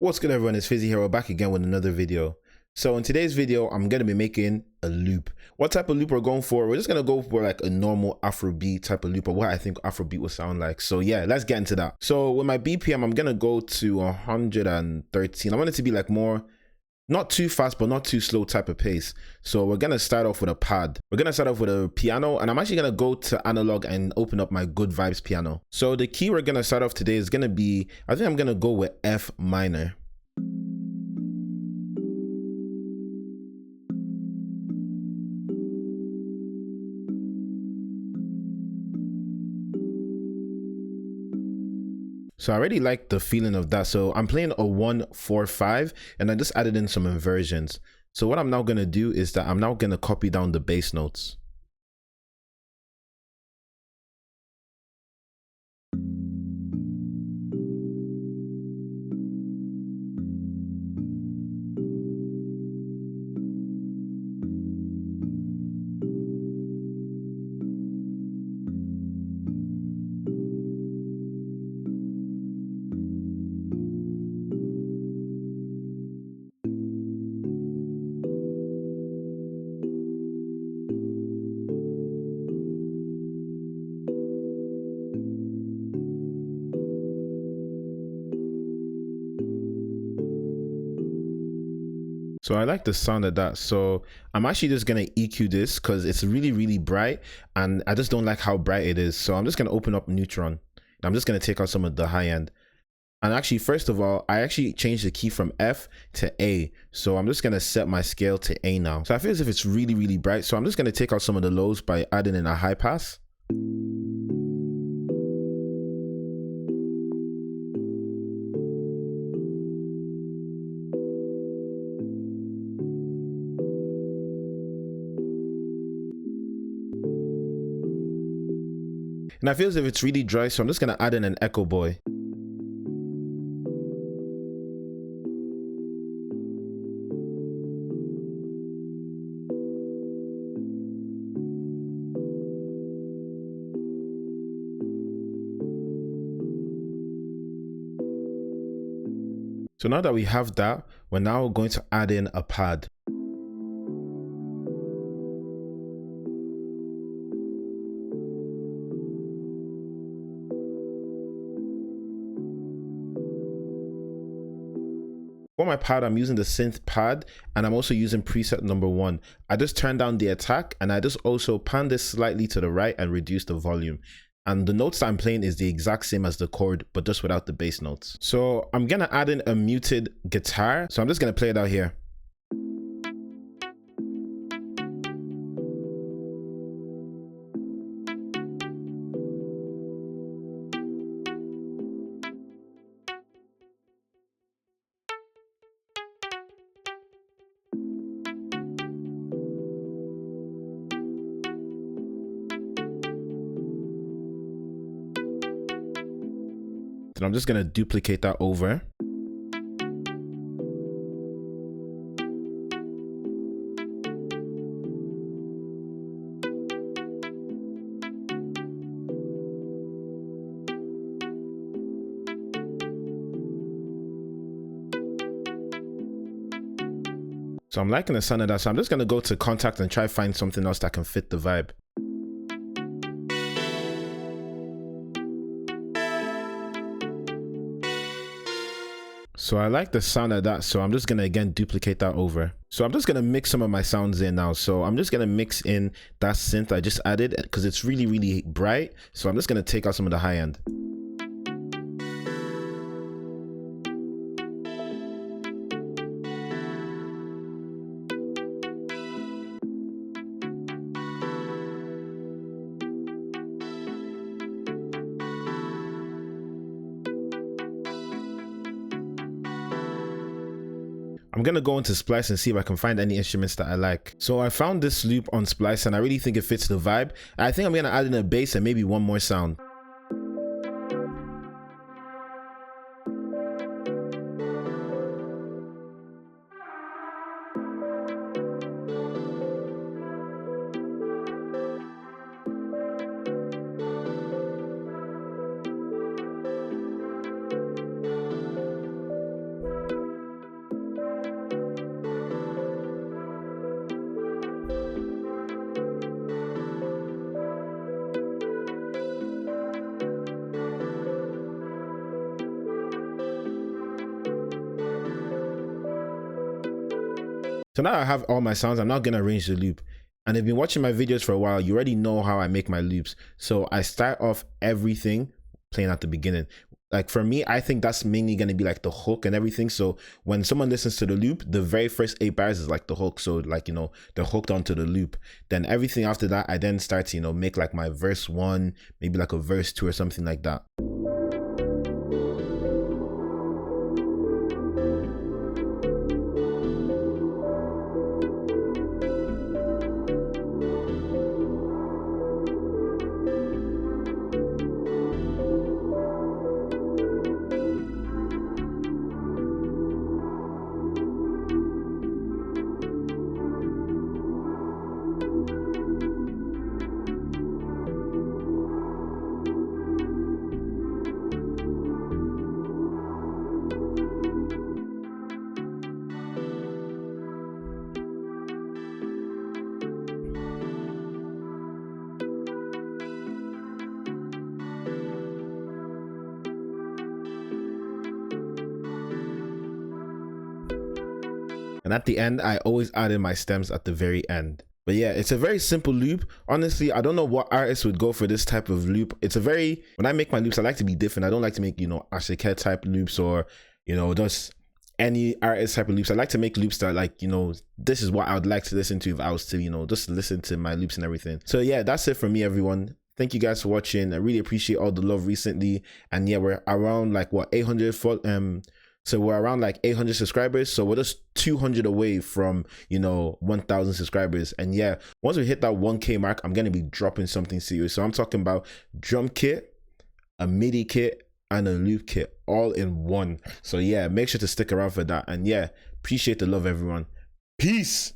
What's good everyone, it's Fizzy here. We're back again with another video. So in today's video, I'm going to be making a loop. What type of loop we're going for? We're just going to go for like a normal Afrobeat type of loop, or what I think Afrobeat will sound like. So yeah, let's get into that. So with my BPM, I'm going to go to 113. I want it to be like more, not too fast, but not too slow type of pace. So we're going to start off with a pad. We're going to start off with a piano, and I'm actually going to go to analog and open up my Good Vibes piano. So the key we're going to start off today is going to be, I think I'm going to go with F minor. So I already like the feeling of that. So I'm playing a 1-4-5 and I just added in some inversions. So what I'm now going to do is that I'm now going to copy down the bass notes. So I like the sound of that. So I'm actually just going to EQ this because it's really bright and I just don't like how bright it is. So I'm just going to open up Neutron. I'm just going to take out some of the high end. And actually, first of all, I actually changed the key from F to A. So I'm just going to set my scale to A now. So I feel as if it's really bright. So I'm just going to take out some of the lows by adding in a high pass. And I feel as if it's really dry, so I'm just going to add in an echo boy. So now that we have that, we're now going to add in a pad. For my pad, I'm using the synth pad and I'm also using preset number 1. I just turned down the attack and I just also pan this slightly to the right and reduce the volume. And the notes that I'm playing is the exact same as the chord, but just without the bass notes. So I'm gonna add in a muted guitar. So I'm just gonna play it out here. Then I'm just gonna duplicate that over. So I'm liking the sound of that. So I'm just gonna go to Contact and try find something else that can fit the vibe. So I like the sound of that. So I'm just gonna again duplicate that over. So I'm just gonna mix some of my sounds in now. So I'm just gonna mix in that synth I just added because it's really bright. So I'm just gonna take out some of the high end. I'm gonna go into Splice and see if I can find any instruments that I like. So I found this loop on Splice and I really think it fits the vibe. I think I'm gonna add in a bass and maybe one more sound. So now I have all my sounds. I'm not gonna arrange the loop. And if you've been watching my videos for a while, you already know how I make my loops. So I start off everything playing at the beginning. Like for me, I think that's mainly gonna be like the hook and everything. So when someone listens to the loop, the very first 8 bars is like the hook. So like, you know, they're hooked onto the loop. Then everything after that, I then start to, you know, make like my verse 1, maybe like a verse 2 or something like that. And at the end, I always added my stems at the very end. But yeah, it's a very simple loop. Honestly, I don't know what artist would go for this type of loop. It's a very, when I make my loops, I like to be different. I don't like to make, you know, Asake type loops or, you know, just any artist type of loops. I like to make loops that like, you know, this is what I would like to listen to if I was to, you know, just listen to my loops and everything. So yeah, that's it for me, everyone. Thank you guys for watching. I really appreciate all the love recently. And yeah, we're around like what, 800 so we're around like 800 subscribers. So we're just 200 away from, you know, 1,000 subscribers. And yeah, once we hit that 1K mark, I'm going to be dropping something serious. So I'm talking about drum kit, a MIDI kit, and a loop kit all in one. So yeah, make sure to stick around for that. And yeah, appreciate the love, everyone. Peace.